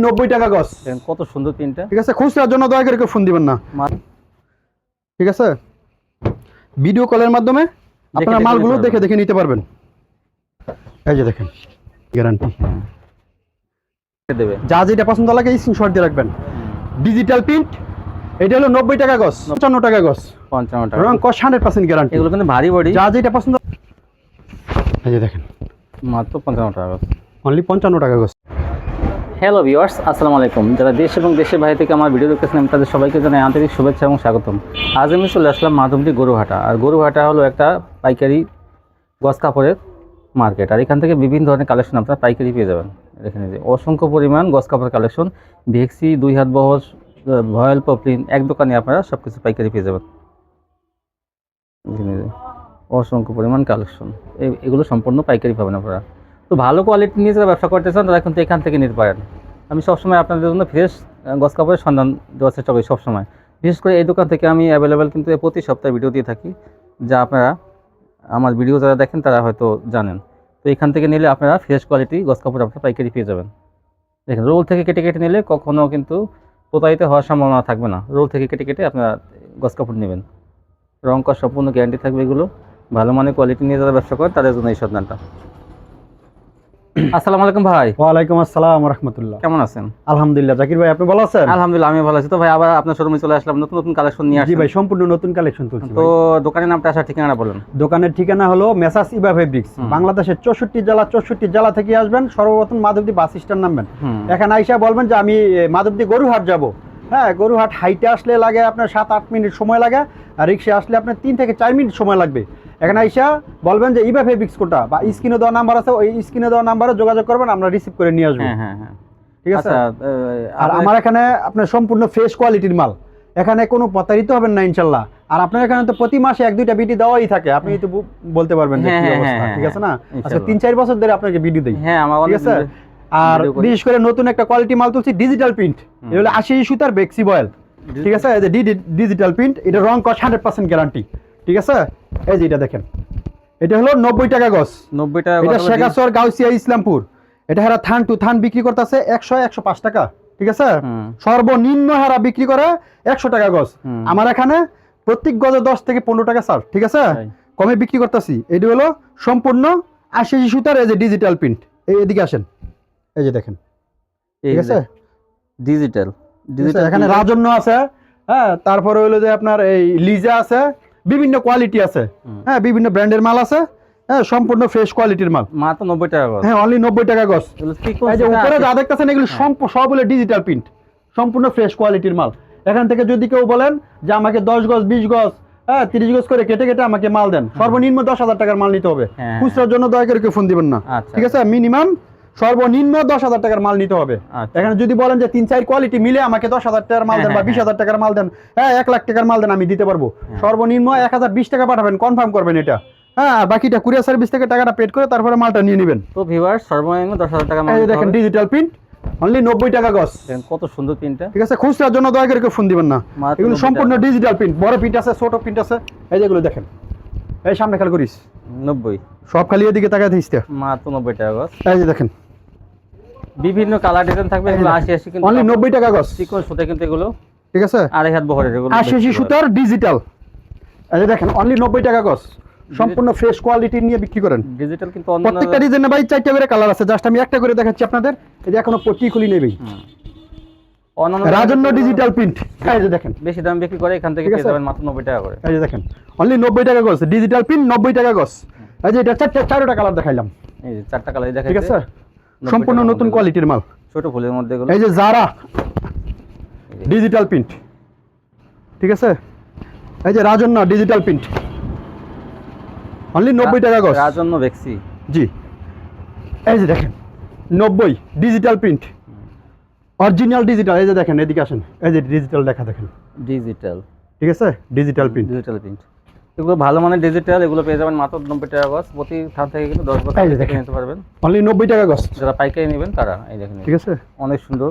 90 টাকা গজ। কত সুন্দর প্রিন্টটা। ঠিক আছে, খুচরার জন্য দয়া করে কেউ ফোন দিবেন না। ঠিক আছে, ভিডিও কলের মাধ্যমে আপনারা মালগুলো দেখে দেখে নিতে পারবেন। এই যে দেখেন, গ্যারান্টি দেবে। যা যেটা পছন্দ লাগে স্ক্রিনশট দিয়ে রাখবেন। ডিজিটাল প্রিন্ট, এটা হলো 90 টাকা গজ, 55 টাকা গজ, 55 টাকা। রং কস 100% গ্যারান্টি। এগুলো কিন্তু ভারী বডি, যা যেটা পছন্দ। এই যে দেখেন, মাত্র 55 টাকা গজ, অনলি 55 টাকা গজ। হ্যালো ভিউয়ার্স, আসসালামু আলাইকুম। যারা দেশ এবং দেশের বাইরে থেকে আমার ভিডিও দেখতেছেন, আমি তাদের সবাইকে জানাই আন্তরিক শুভেচ্ছা এবং স্বাগতম। আজ আমি চলে আসলাম মাধবদী গরুহাটা। আর গরুহাটা হলো একটা পাইকারি গজ কাপড়ের মার্কেট। আর এখান থেকে বিভিন্ন ধরনের কালেকশন আপনারা পাইকারি পেয়ে যাবেন। এখানে যে অসংখ্য পরিমাণ গজ কাপড়ের কালেকশন, ভেক্সি, 2 হাত বহর, ভয়েল, পপলিন, এক দোকানে আপনারা সব কিছু পাইকারি পেয়ে যাবেন। এখানে যে অসংখ্য পরিমাণ কালেকশন, এগুলো সম্পূর্ণ পাইকারি পাবেন আপনারা। তো ভালো কোয়ালিটি নিয়ে যারা ব্যবসা করতে চান তারা কিন্তু এখান থেকে নিতে পারেন। আমি সবসময় আপনাদের জন্য ফ্রেশ গজ কাপড়ের সন্ধান দেওয়ার চেষ্টা করি সবসময়। বিশেষ করে এই দোকান থেকে আমি অ্যাভেলেবেল কিন্তু প্রতি সপ্তাহে ভিডিও দিয়ে থাকি, যা আপনারা আমার ভিডিও যারা দেখেন তারা হয়তো জানেন। তো এখান থেকে নিলে আপনারা ফ্রেশ কোয়ালিটি গজ কাপড় আপনারা পাইকারি পেয়ে যাবেন। দেখেন, রোল থেকে কেটে কেটে নিলে কখনও কিন্তু প্রতারিত হওয়ার সম্ভাবনা থাকবে না। রোল থেকে কেটে কেটে আপনারা গজ কাপড় নেবেন, রং কস সম্পূর্ণ গ্যারান্টি থাকবে। এগুলো ভালো মানের কোয়ালিটি নিয়ে যারা ব্যবসা করেন তাদের জন্য এই সন্ধানটা। আসসালামু আলাইকুম ভাই। ওয়ালাইকুম আসসালাম ওয়া রাহমাতুল্লাহ। কেমন আছেন? আলহামদুলিল্লাহ। জাকির ভাই, আপনি ভালো আছেন? আলহামদুলিল্লাহ, আমি ভালো আছি। তো ভাই, আবার আপনার শোরুমে চলে আসলাম, নতুন নতুন কালেকশন নিয়ে আসছি। জি ভাই, সম্পূর্ণ নতুন কালেকশন তুলছি। তো দোকানের নামটা, আসার ঠিকানা বলেন। দোকানের ঠিকানা হলো মেসার্স ইবা ফেব্রিক্স। বাংলাদেশের 64 জেলা থেকে আসবেন। সর্বপ্রথম মাধবদী বাস স্ট্যান্ড নামবেন। এখানে আইসা বলবেন যে আমি মাধবদী গরুহাট যাব। হ্যাঁ, গরুহাট হাইটে আসলে লাগে আপনার 7-8 মিনিট সময় লাগে, আর রিক্সা আসলে আপনার 3 থেকে 4 মিনিট সময় লাগবে। এখানে আইসা বলবেন যে ইবা ফেব্রিক্স কোনটা, বা স্ক্রিনে দেওয়া নাম্বার আছে, ওই স্ক্রিনে দেওয়া নাম্বারে যোগাযোগ করবেন, আমরা রিসিভ করে নিয়ে আসবো। হ্যাঁ, ঠিক আছে। আর আমার এখানে আপনার সম্পূর্ণ ফ্রেশ কোয়ালিটির মাল, এখানে কোনো প্রতারিত হবেন না ইনশাল্লাহ। আর আপনার এখানে তো প্রতি মাসে 1-2টা ভিডিও দেওয়াই থাকে, আপনি তো বলতে পারবেন যে কি অবস্থা। ঠিক আছে না, আজকে 3-4 বছর ধরে আপনাকে ভিডিও দেই। হ্যাঁ, ঠিক আছে। আর বিশেষ করে নতুন একটা কোয়ালিটি মাল তুলছি, ডিজিটাল প্রিন্ট। এটা হলো 80 সুতার বেক্সি বয়েল। ঠিক আছে, এই যে ডিজিটাল প্রিন্ট, এটা রং কস 100% গ্যারান্টি। ঠিক আছে, এই যে এটা দেখেন, এটা হলো 90 টাকা গজ। 90 টাকা। এটা শেখাসর গাউসিয়া ইসলামপুর। এটা হারা থান টু থান বিক্রি করতেছে 100-105 টাকা। ঠিক আছে, সর্বনিম্ন হারা বিক্রি করে 100 টাকা গজ। আমার এখানে প্রত্যেক গজে 10 থেকে 15 টাকা স্যার। ঠিক আছে, কমে বিক্রি করতেছি। এটা হলো সম্পূর্ণ 80 সুতার, এই যে ডিজিটাল প্রিন্ট। এদিকে আসেন, এই যে দেখেন। ঠিক আছে, ডিজিটাল এখানে রাজন্য আছে। হ্যাঁ, তারপরে হলো যে আপনার এই লিজা আছে, বিভিন্ন কোয়ালিটি আছে। হ্যাঁ, বিভিন্ন ব্র্যান্ডের মাল আছে। হ্যাঁ, সম্পূর্ণ ফ্রেশ কোয়ালিটির মাল, মাত্র 90 টাকা গজ। হ্যাঁ, অনলি 90 টাকা গজ। এই যে উপরে যা দেখতেছেন এগুলো সব হলো ডিজিটাল প্রিন্ট, সম্পূর্ণ ফ্রেশ কোয়ালিটির মাল। এখান থেকে যদি কেউ বলেন যে আমাকে 10 গজ 20 গজ 30 গজ করে কেটে কেটে আমাকে মাল দেন, সর্বনিম্ন 10,000 টাকার মাল নিতে হবে। খুচরার জন্য দয়া করে কেউ ফোন দিবেন না। ঠিক আছে, মিনিমাম সর্বনিম্ন 10,000 টাকার মাল নিতে হবে। এখানে যদি বলেন যে 3-4 কোয়ালিটি মিলে আমাকে 10,000 টাকার মাল দেন বা 20,000 টাকার মাল দেন, হ্যাঁ 1 লাখ টাকার মাল দেন, আমি দিতে পারবো। সর্বনিম্ন 1020 টাকা পাঠাবেন, কনফার্ম করবেন এটা। হ্যাঁ, বাকিটা কুরিয়ার সার্ভিস থেকে টাকাটা পেড করে তারপরে মালটা নিয়ে নেবেন। তো ভিউয়ার্স, সর্বনিম্ন 10,000 টাকা মাল। এই দেখেন, ডিজিটাল প্রিন্ট, অনলি 90 টাকা গজ। কত সুন্দর প্রিন্টটা। ঠিক আছে, খুচরার জন্য দয়া করে কেউ ফোন দিবেন না। এগুলো সম্পূর্ণ ডিজিটাল প্রিন্ট, বড় প্রিন্ট আছে, ছোট প্রিন্ট আছে। এই যেগুলো দেখেন, এই সামনে খেয়াল করিস, 90 সব খালি এদিকে তাকায় দিস। মাত্র 90 টাকা গজ। এই যে দেখেন, বিভিন্ন কালার ডিজাইন থাকবে। এগুলো 80 কিন্তু অনলি 90 টাকা গজ। চিকন সুতা কিন্তু এগুলো। ঠিক আছে, 2.5 হাত বহরের এগুলো 80 সুতার ডিজিটাল। এই যে দেখেন, অনলি 90 টাকা গজ, সম্পূর্ণ ফ্রেশ কোয়ালিটি নিয়ে বিক্রি করেন। ডিজিটাল কিন্তু প্রত্যেকটা ডিজাইনে ভাই 4টা করে কালার আছে, জাস্ট আমি একটা করে দেখাচ্ছি আপনাদের। এই যে এখনো পটি খুলি নেই ভাই, রাজন্য ডিজিটাল প্রিন্ট। এই যে দেখেন, বেশি দাম বিক্রি করে, এখান থেকে পেয়ে যাবেন মাত্র 90 টাকা করে। এই যে দেখেন, অনলি 90 টাকা গজ, ডিজিটাল প্রিন্ট 90 টাকা গজ। এই যে এটা 4টা কালার দেখাইলাম। এই যে 4টা কালার দেখাইছে। ঠিক আছে, সম্পূর্ণ নতুন কোয়ালিটির মাল, ছোট ফুলের মধ্যে এগুলো। এই যে জারা ডিজিটাল প্রিন্ট। ঠিক আছে, এই যে রাজন্য ডিজিটাল প্রিন্ট, অনলি 90 টাকা গজ। রাজন্য ভেক্সি। জি, এই যে দেখেন, 90 ডিজিটাল প্রিন্ট, অরিজিনাল ডিজিটাল। এই যে দেখেন, এদিকে আসেন, এই যে ডিজিটাল দেখা দেখেন, ডিজিটাল। ঠিক আছে, ডিজিটাল প্রিন্ট। ডিজিটাল প্রিন্ট এগুলো ভালো মানের ডিজিটাল, এগুলো পেয়ে যাবেন মাত্র 90 টাকা গজ। প্রতি থান থেকে কিন্তু 10 বছর থেকে নিতে পারবেন, অনলি 90 টাকা গজ। যারা পাইকারি নেবেন তারা এই দেখেন। ঠিক আছে, অনেক সুন্দর,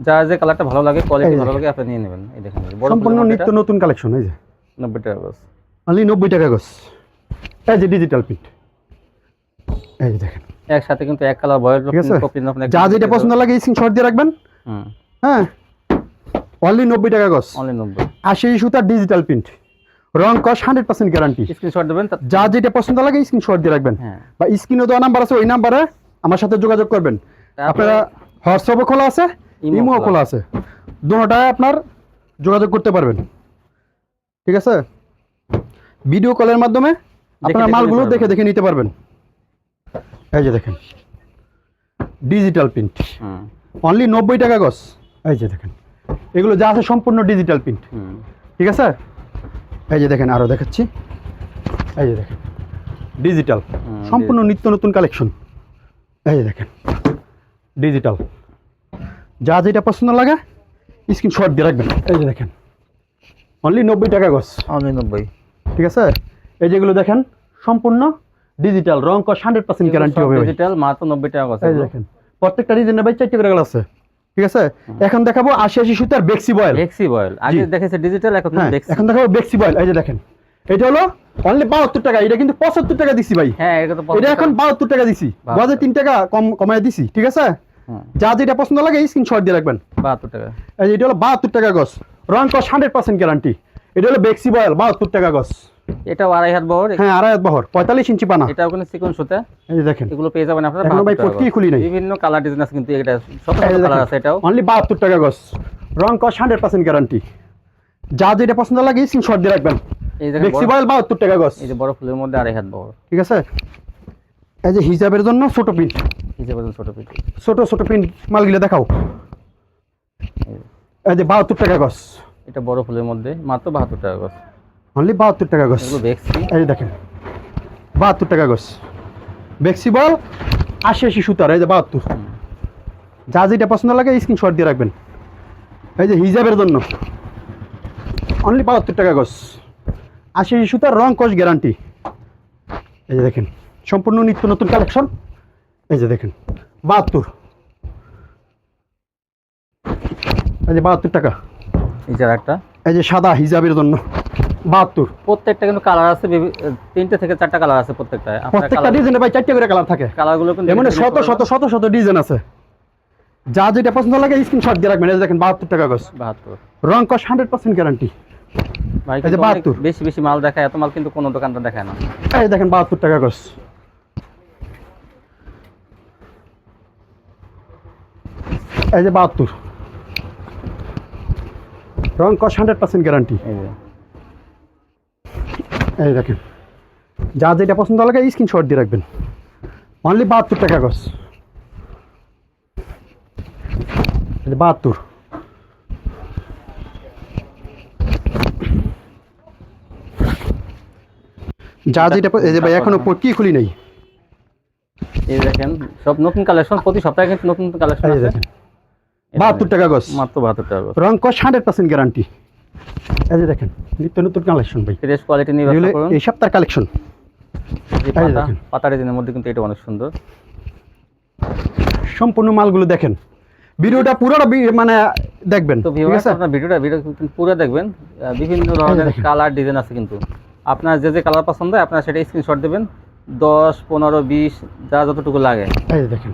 যা যে কালারটা ভালো লাগে, কোয়ালিটি ভালো লাগে, আপনি নিয়ে নেবেন। এই দেখেন, সম্পূর্ণ নিত্য নতুন কালেকশন। এই যে 90 টাকা গজ, অনলি 90 টাকা গজ। এই যে ডিজিটাল প্রিন্ট, এই যে দেখেন, একসাথে কিন্তু এক কালার বয়েল ঠিক আছে? যা যেটা পছন্দ লাগে স্ক্রিনশট দিয়ে রাখবেন। হ্যাঁ, অনলি 90 টাকা গজ, অনলি 90। 80 সুতার ডিজিটাল প্রিন্ট, রং কস 100% গ্যারান্টি। স্ক্রিনশট দেবেন, যা যেটা পছন্দ লাগে স্ক্রিনশট দিয়ে রাখবেন। হ্যাঁ, বা স্ক্রিনে দেওয়া নাম্বার আছে, ওই নাম্বারে আমার সাথে যোগাযোগ করবেন। আপনারা হোয়াটসঅ্যাপও খোলা আছে, ইমোও খোলা আছে, দুটোটায় আপনার যোগাযোগ করতে পারবেন। ঠিক আছে, ভিডিও কলের মাধ্যমে আপনার মালগুলো দেখে দেখে নিতে পারবেন। এই যে দেখেন ডিজিটাল প্রিন্ট, অনলি 90 টাকা গজ। এই যে দেখেন এগুলো যা আছে সম্পূর্ণ ডিজিটাল প্রিন্ট। ঠিক আছে, এই যে দেখেন আরো দেখাচ্ছি। এই যে দেখেন ডিজিটাল, সম্পূর্ণ নিত্য নতুন কালেকশন। এই যে দেখেন ডিজিটাল, যা যেটা পছন্দ লাগে স্ক্রিনশট দিয়ে রাখবেন। এই যে দেখেন অনলি 90 টাকা গজ, অনলি 90। ঠিক আছে, এই যেগুলো দেখেন সম্পূর্ণ ডিজিটাল, রং কস 100% গ্যারান্টি হবে। ডিজিটাল মাত্র 90 টাকা গজ। এই যে দেখেন প্রত্যেকটা ডিজাইনের ভাই 4টা করে কালার আছে। ঠিক আছে, এখন দেখাবো 80 সুতার বেক্সি বয়েল। বেক্সি বয়েল আগে দেখেছে ডিজিটাল, এখন বেক্সি। এখন দেখাবো বেক্সি বয়েল। এই যে দেখেন এটা হলো অনলি 72 টাকা, এটা কিন্তু 75 টাকা দিছি ভাই। হ্যাঁ, এটা তো এটা এখন 72 টাকা দিছি, গজে 3 টাকা কমায় দিছি। ঠিক আছে, যা যেটা পছন্দ লাগে স্ক্রিনশট দিয়ে রাখবেন। 72 টাকা। এই যে এটা হলো 72 টাকা গজ, রং কস 100% গ্যারান্টি। এটা হলো বেক্সি বয়েল 72 টাকা গজ। এটাও 2.5 হাত বহর। হ্যাঁ, 2.5 হাত বহর, 45 ইঞ্চি পানা। এটাও কোনো সিকোয়েন্স সুতা। এই যে দেখেন এগুলো পেয়ে যাবেন আপনারা। এখন ভাই পটকি খুলি নাই, বিভিন্ন কালার ডিজাইন আছে কিন্তু এটা শত শত কালার আছে। এটাও অনলি 72 টাকা গজ, রং কস 100% গ্যারান্টি। যা যেটা পছন্দ লাগে স্ক্রিনশট দিয়ে রাখবেন। এই দেখেন বেক্সি বয়েল 72 টাকা গজ। এই যে বড় ফুলের মধ্যে 2.5 হাত বহর। ঠিক আছে, এই যে হিজাবের জন্য ছোট প্রিন্ট, হিজাবের জন্য ছোট পিস, ছোট ছোট প্রিন্ট মালগুলো দেখাও। এই যে 72 টাকা গজ, এটা বড় ফুলের মধ্যে মাত্র 72 টাকা গজ, অনলি 72 টাকা গজ। এগুলো বেক্সি। এই যে দেখেন 72 টাকা গজ, বেক্সি বল 80 সুতার। এই যে 72, যা যেটা পছন্দ লাগে স্ক্রিনশট দিয়ে রাখবেন। এই যে হিজাবের জন্য অনলি 72 টাকা গজ, 80 সুতার, রং কস গ্যারান্টি। এই যে দেখেন সম্পূর্ণ নিত্য নতুন কালেকশন। এই যে দেখেন 72, এই যে 72 টাকা। এই যে একটা, এই যে সাদা হিজাবের জন্য 72। প্রত্যেকটা কিন্তু কালার আছে, 3টে থেকে 4টা কালার আছে প্রত্যেকটা। প্রত্যেকটা ডিজাইনে ভাই 4টা করে কালার থাকে। কালারগুলো কিন্তু এমন শত শত শত শত ডিজাইন আছে, যা যেটা পছন্দ লাগে স্ক্রিনশট দিয়ে রাখবেন। এই যে দেখেন 72 টাকা গজ, 72। রং কস 100% গ্যারান্টি। ভাই এই যে 72, বেশি বেশি মাল দেখায়, এত মাল কিন্তু কোনো দোকানদার দেখায় না। এই দেখেন 72 টাকা গজ। এই যে 72, রং কস 100% গ্যারান্টি। এই যে এই দেখেন যা যেটা পছন্দ লাগে স্ক্রিনশট দিয়ে রাখবেন। অনলি 72 টাকা গজ। এই যে 72, যা যেটা এই যে ভাই এখনো কি খুলি নাই। এই দেখেন সব নতুন কালেকশন, প্রতি সপ্তাহে কিন্তু নতুন নতুন কালেকশন এই যে আছে। দেখেন 72 টাকা গজ, মাত্র 72 টাকা গজ, রং কস 100% গ্যারান্টি। এই যে দেখেন নিত্য নতুন কালেকশন ভাই, ফ্রেশ কোয়ালিটি নিয়ে ব্যবসা করুন। এই সপ্তাহের কালেকশন। এই পাতা পাতা ডিজাইনের মধ্যে কিন্তু এটা অনেক সুন্দর। সম্পূর্ণ মালগুলো দেখেন, ভিডিওটা পুরো মানে দেখবেন। তো ভিউয়ার্স আপনারা ভিডিওটা পুরো দেখবেন। বিভিন্ন ধরনের কালার ডিজাইন আছে কিন্তু আপনার যে যে কালার পছন্দ হয় আপনারা সেটা স্ক্রিনশট দেবেন। 10, 15, 20 যা যতটুকু লাগে এই যে দেখেন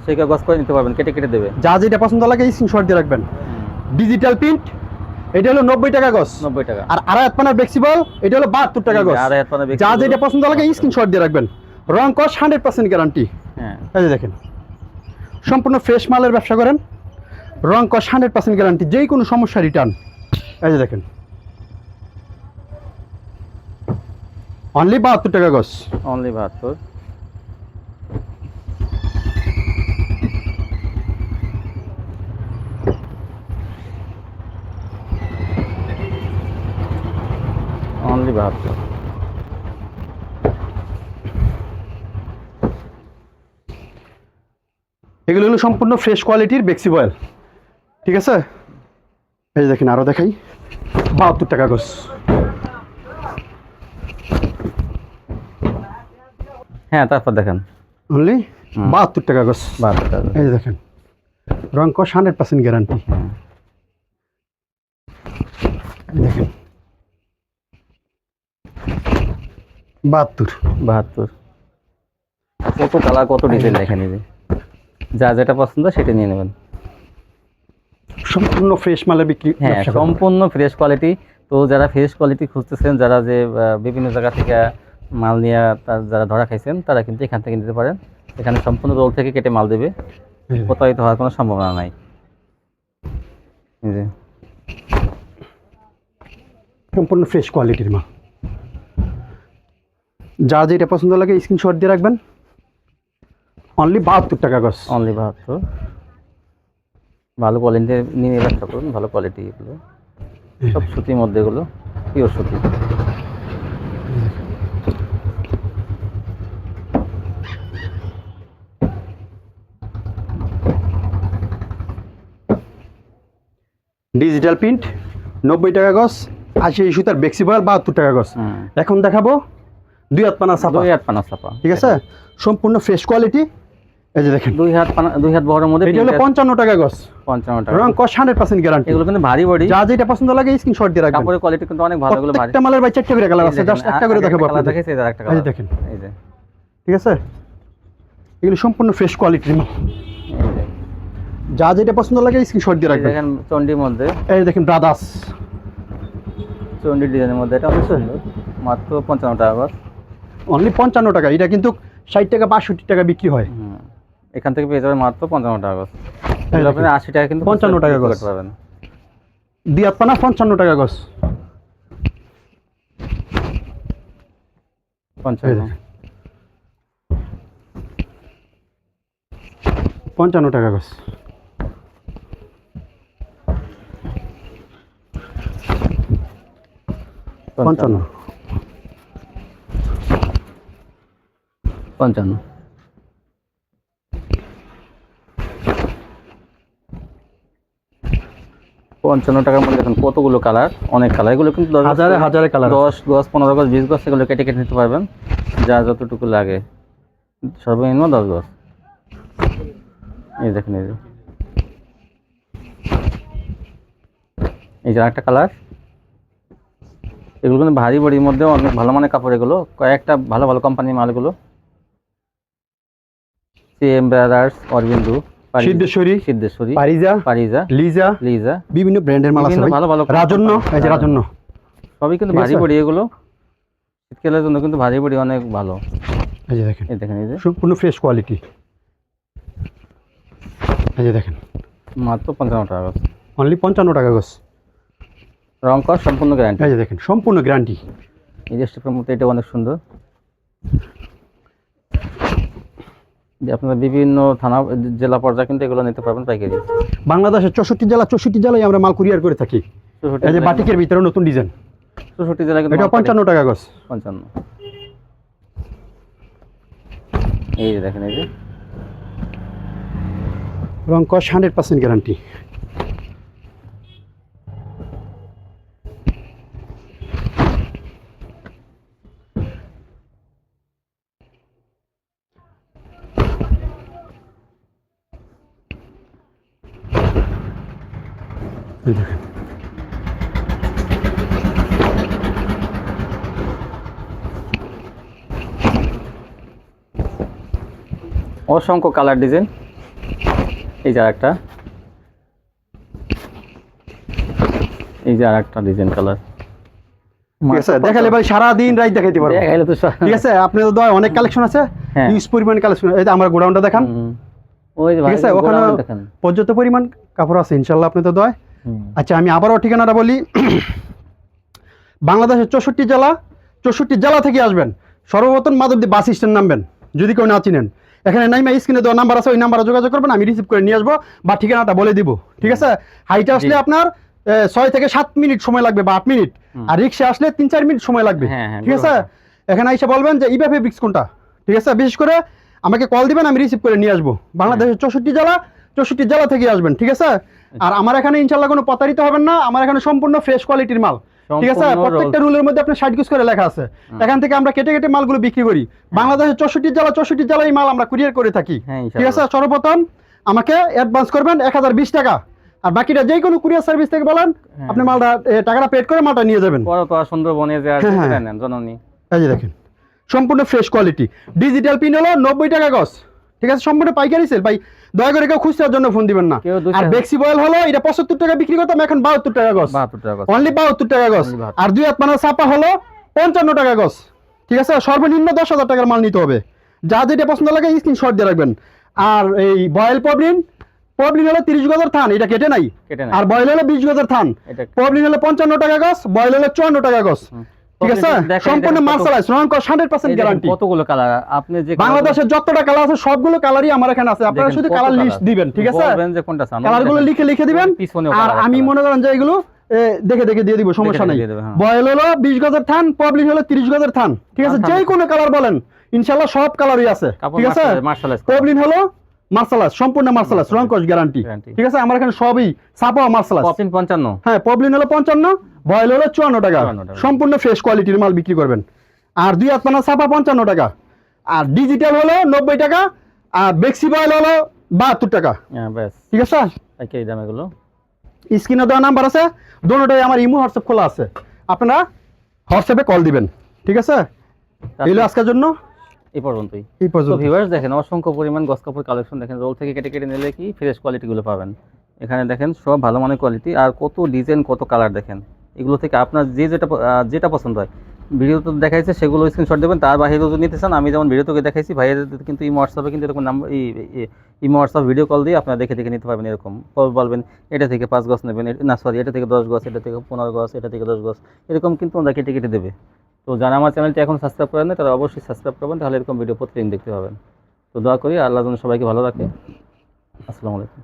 সেই কাগজ করে নিতে পারবেন, কেটে কেটে দেবে। যা যেটা পছন্দ লাগে স্ক্রিনশট দিয়ে রাখবেন। ডিজিটাল প্রিন্ট এটা হলো 90 টাকা গজ, 90 টাকা। আর 2.5 পানার ফ্লেক্সিবল এটা হলো 72 টাকা গজ। 2.5 পানা যা যেটা পছন্দ লাগে স্ক্রিনশট দিয়ে রাখবেন। রং কস 100% গ্যারান্টি। হ্যাঁ, এই যে দেখেন সম্পূর্ণ ফ্রেশ মালের ব্যবসা করেন, রং কস 100% গ্যারান্টি, যেই কোনো সমস্যা রিটার্ন। এই যে দেখেন অনলি 72 টাকা গজ, অনলি 72। অনলি 72। এগুলো হলো সম্পূর্ণ ফ্রেশ কোয়ালিটির বেক্সি বয়েল। ঠিক আছে, এই যে দেখেন আরো দেখাই 72 টাকা গজ। হ্যাঁ, তারপর দেখেন অনলি 72 টাকা গজ, 72 টাকা। এই যে দেখেন রং কস 100% গ্যারান্টি। দেখেন 72, 72 কত কালার, কত ডিজাইন দেখেন এই যে। যা যেটা পছন্দ সেটা নিয়ে নেবেন। সম্পূর্ণ ফ্রেশ মালে বিক্রি। হ্যাঁ, সম্পূর্ণ ফ্রেশ কোয়ালিটি। তো যারা ফ্রেশ কোয়ালিটি খুঁজতেছেন, যারা যে বিভিন্ন জায়গা থেকে মাল নিয়ে যারা ধরা খাইছেন, তারা কিন্তু এখান থেকে নিতে পারেন। এখানে সম্পূর্ণ রোল থেকে কেটে মাল দেবে, প্রতারিত হওয়ার কোনো সম্ভাবনা নাই। এই যে সম্পূর্ণ ফ্রেশ কোয়ালিটির মাল। যা যেটা পছন্দ লাগে স্ক্রিনশট দিয়ে রাখবেন। অনলি 72 টাকা গজ। অনলি 72। ভালো কোয়ালিটি নিয়ে ব্যবসা করুন, ভালো কোয়ালিটি এগুলো। সব সুতির মধ্যে, এগুলো পিওর সুতি। ডিজিটাল প্রিন্ট 90 টাকা গজ। 80 সুতার বেক্সি বয়াল 72 টাকা গজ। এখন দেখাবো 2 হাত পানা ছাপা। 2 হাত পানা ছাপা, ঠিক আছে, সম্পূর্ণ ফ্রেশ কোয়ালিটি। এই যে দেখেন 2 হাত পানা, 2 হাত বহরের মধ্যে। এটা হলো 55 টাকা গজ। 55 টাকা। রং কস 100% গ্যারান্টি। এগুলো কিন্তু ভারী বডি। যা যেটা পছন্দ লাগে স্ক্রিনশট দিয়ে রাখবেন। কাপড়ের কোয়ালিটি কিন্তু অনেক ভালো। এগুলো ভারী। প্রত্যেকটা মালের ভাই 4টা করে কালার আছে, জাস্ট একটা করে দেখাবো কালার আপনাদের। দেখাইছে, এর একটা এই কালার যে দেখেন, এই যে। ঠিক আছে, এগুলো সম্পূর্ণ ফ্রেশ কোয়ালিটির মাল। এই যে যা যেটা পছন্দ লাগে স্ক্রিনশট দিয়ে রাখবেন। দেখেন চন্ডির মধ্যে, এই দেখেন ব্রাদার্স চন্ডি ডিজাইনের মধ্যে, এটা অনেক সুন্দর। মাত্র 55 টাকা গজ। অনলি 55 টাকা। এটা কিন্তু 60 টাকা 62 টাকা বিক্রি হয়। এখান থেকে পেয়ে যাবেন মাত্র 55 টাকা গজ। আপনি 80 টাকা কিন্তু 55 টাকা গজ পাবেন। 2 হাত পানা 55 টাকা গজ। 55 টাকা গজ। 55 55 55 টাকার মধ্যে দেখুন কতগুলো কালার, অনেক কালার। এগুলো কিন্তু হাজারে হাজারে কালার। 10 গজ, 15 গজ, 20 গজ এগুলো কেটে কেটে নিতে পারবেন, যা যতটুকু লাগে। সর্বনিম্ন 10 গজ। এই দেখেন, এই যে একটা কালার। এগুলো কিন্তু ভারী বডির মধ্যে, অনেক ভালো মানের কাপড়। এগুলো কয়েকটা ভালো ভালো কোম্পানির মালগুলো। সিএম ব্রাদার্স, অরবিন্দু, সিদ্ধেশ্বরী, পারিজা, লিজা, বিভিন্ন ব্র্যান্ডের মাল আছে ভাই। ভালো ভালো রাজন্য, এই যে রাজন্য, সবই কিন্তু ভারী বডি। এগুলো শীতকালের জন্য কিন্তু ভারী বডি অনেক ভালো। এই যে দেখেন, এই দেখেন, এই যে সম্পূর্ণ ফ্রেশ কোয়ালিটি। এই যে দেখেন মাত্র 55 টাকা গজ। অনলি 55 টাকা গজ। রং কস সম্পূর্ণ গ্যারান্টি। এই যে দেখেন সম্পূর্ণ গ্যারান্টি। এই যে স্টেপের মধ্যে এটা অনেক সুন্দর। যে আপনারা বিভিন্ন থানা, জেলা পর্যায়ে কিন্তু এগুলো নিতে পারবেন পাইকারি। বাংলাদেশের 64 জেলায় আমরা মাল কুরিয়ার করে থাকি। এই যে বাটিকের ভিতরে নতুন ডিজাইন, 64 জেলা কিন্তু। এটা 55 টাকা গজ। 55। এই যে দেখেন, এই যে রং কস 100% গ্যারান্টি। দেখেন অসংখ্য কালার ডিজাইন। এই যে আরেকটা, এই যে আরেকটা ডিজাইন কালার। ঠিক আছে, দেখালে ভাই সারা দিন রাত দেখাইতে পারবো। দেখাইলে তো ঠিক আছে, আপনাদের দয় অনেক কালেকশন আছে, ইউজ পরিমাণ কালেকশন। এই যে আমার গোডাউনটা দেখান। ওই যে ঠিক আছে, ওখানে পর্যাপ্ত পরিমাণ কাপড় আছে ইনশাআল্লাহ আপনাদের দয়। আচ্ছা, আমি আবারও ঠিকানাটা বলি। বাংলাদেশের 64 জেলা থেকে আসবেন। সর্বপ্রথম মাধবদী বাস স্ট্যান্ড নামবেন, যদি কেউ না চিনেন। এখানে নাইমা স্ক্রিনে দেওয়া নাম্বার আছে, ওই নাম্বারে যোগাযোগ করবেন, আমি রিসিভ করে নিয়ে আসবো বা ঠিকানাটা বলে দিব। ঠিক আছে, হাইটে আসলে আপনার 6 থেকে 7 মিনিট সময় লাগবে বা 8 মিনিট, আর রিক্সা আসলে 3-4 মিনিট সময় লাগবে। ঠিক আছে, এখানে এসে বলবেন যে ইবা ফেব্রিক্স কোনটা। ঠিক আছে, বিশেষ করে আমাকে কল দিবেন, আমি রিসিভ করে নিয়ে আসবো। বাংলাদেশের 64 জেলা থেকে আসবেন। ঠিক আছে, আর আমার এখানে ইনশাল্লাহ কোনো প্রতারিত হবেন না। আমার এখানে সম্পূর্ণ ফ্রেশ কোয়ালিটির মাল। ঠিক আছে, প্রত্যেকটা রুলের মধ্যে আপনার 60 গজ করে লেখা আছে। এখান থেকে আমরা কেটে কেটে মালগুলো বিক্রি করি। বাংলাদেশের 64 জেলায় মাল আমরা কুরিয়ার করে থাকি। ঠিক আছে, সর্বপ্রথম আমাকে অ্যাডভান্স করবেন 1020 টাকা, আর বাকিটা যে কোনো কুরিয়ার সার্ভিস থেকে বলেন, আপনি মালটা টাকাটা পেড করে মালটা নিয়ে যাবেন। সুন্দরবনে যে জননী। এই যে দেখেন সম্পূর্ণ ফ্রেশ কোয়ালিটি। ডিজিটাল পিন হলো 90 টাকা গজ, ঠিক আছে, সম্পূর্ণ পাইকারি সেল ভাই, দয়া করে কেউ খুচরার জন্য ফোন দিবেন না। কেউ 200 আর বেক্সি বয়েল হলো এটা 75 টাকা বিক্রি করতাম, এখন 72 টাকা গজ, 72 টাকা গজ। অনলি 72 টাকা গজ। Only 72 আর 2 হাত মানা ছাপা হলো 55 টাকা গজ, ঠিক আছে, সর্বনিম্ন 10,000 টাকার মাল নিতে হবে। যা যেটা পছন্দ লাগে স্ক্রিনশট দিয়ে রাখবেন। আর এই বয়েল পবলিন হলো 30 গজের থান, এটা কেটে নাই। কেটে নাই। আর বয়েল হলো 20 গজের থান, এটা পবলিন হলো 55 টাকা গজ, বয়েল হলো 54 টাকা গজ, ঠিক আছে, দেখেন, সম্পূর্ণ দেখেন কত- মার্শালাইজ, রং কস 100% এই দেখেন গ্যারান্টি। কতগুলো কালার, আপনি যে বাংলাদেশের যতটা কালার আছে সবগুলো কালারই আমার এখানে আছে, আপনারা দেখেন শুধু কত কালার colour। লিস্ট দিবেন, ঠিক আছে, বলবেন যে কোনটা চান, কালারগুলো দেখেন। লিখে দিবেন। পিছনেও আর colour আমি colour। মনে করেন যে এগুলো দেখে দেখে দিয়ে দিব, সমস্যা দেখে নাই। দিয়ে দেবে, হ্যাঁ। বয়েল হলো 20 গজের থান, পবলিন হলো 30 গজের থান, ঠিক আছে, থান। যেই কোনো কালার বলেন ইনশাআল্লাহ সব কালারই আছে, কাপড় ঠিক আছে। মার্শালাইজ পবলিন হলো মার্শালাইজ, সম্পূর্ণ মার্শালাইজ, রং কস গ্যারান্টি, Guarantee। ঠিক আছে, আমার এখানে সবই ছাপা মার্শালাইজ। পপিন 55। হ্যাঁ, পবলিন হলো 55, বয়েল হলো 54 টাকা, 54 টাকা। সম্পূর্ণ ফ্রেশ কোয়ালিটির মাল বিক্রি করবেন। আর 2 হাত পানা ছাপা 55 টাকা, আর ডিজিটাল হলো 90 টাকা, আর বেক্সি বয়েল হলো 72 টাকা, হ্যাঁ ব্যাস, ঠিক আছে। একই দাম এগুলো। স্ক্রিনে দেওয়া নাম্বার আছে, দোনোটাই আমার ইমো হোয়াটসঅ্যাপ খোলা আছে, আপনারা হোয়াটসঅ্যাপে কল দিবেন, ঠিক আছে। এগুলো আজকের জন্য এই পর্যন্তই। এই তো পর্যন্ত। ভিউয়ার্স দেখেন অসংখ্য পরিমাণ গস কাপড় কালেকশন, দেখেন রোল থেকে কেটে কেটে নিলে কি ফ্রেশ কোয়ালিটিগুলো পাবেন। এখানে দেখেন সব ভালো মানের কোয়ালিটি, আর কত ডিজাইন, কত কালার, দেখেন এগুলো থেকে আপনার যেটা পছন্দ হয়। ভিডিওতে দেখাইছে সেগুলো স্ক্রিনশট দেবেন, তার বাইরেও যদি নিতে চান, আমি যেমন ভিডিও থেকে দেখাইছি, ভাইয়েদের কিন্তু ইমো হোয়াটসঅ্যাপে কিন্তু এরকম number, imo WhatsApp video call দিয়ে আপনারা দেখে দেখে নিতে পারবেন। এরকম বলবেন এটা থেকে 5 গজ নেবেন, না সরি এটা থেকে 10 গজ, এটা থেকে 15 গজ, এটা থেকে 10 গজ, এরকম কিন্তু ওরা কেটে কেটে দেবে। তো যারা আমার চ্যানেলটি এখন সাবস্ক্রাইব করেন না, তারা অবশ্যই সাবস্ক্রাইব করবেন, তাহলে এরকম ভিডিও প্রতিদিন দেখতে পাবেন। তো দোয়া করি আল্লাহ যেন সবাইকে ভালো রাখে। আসসালামু আলাইকুম।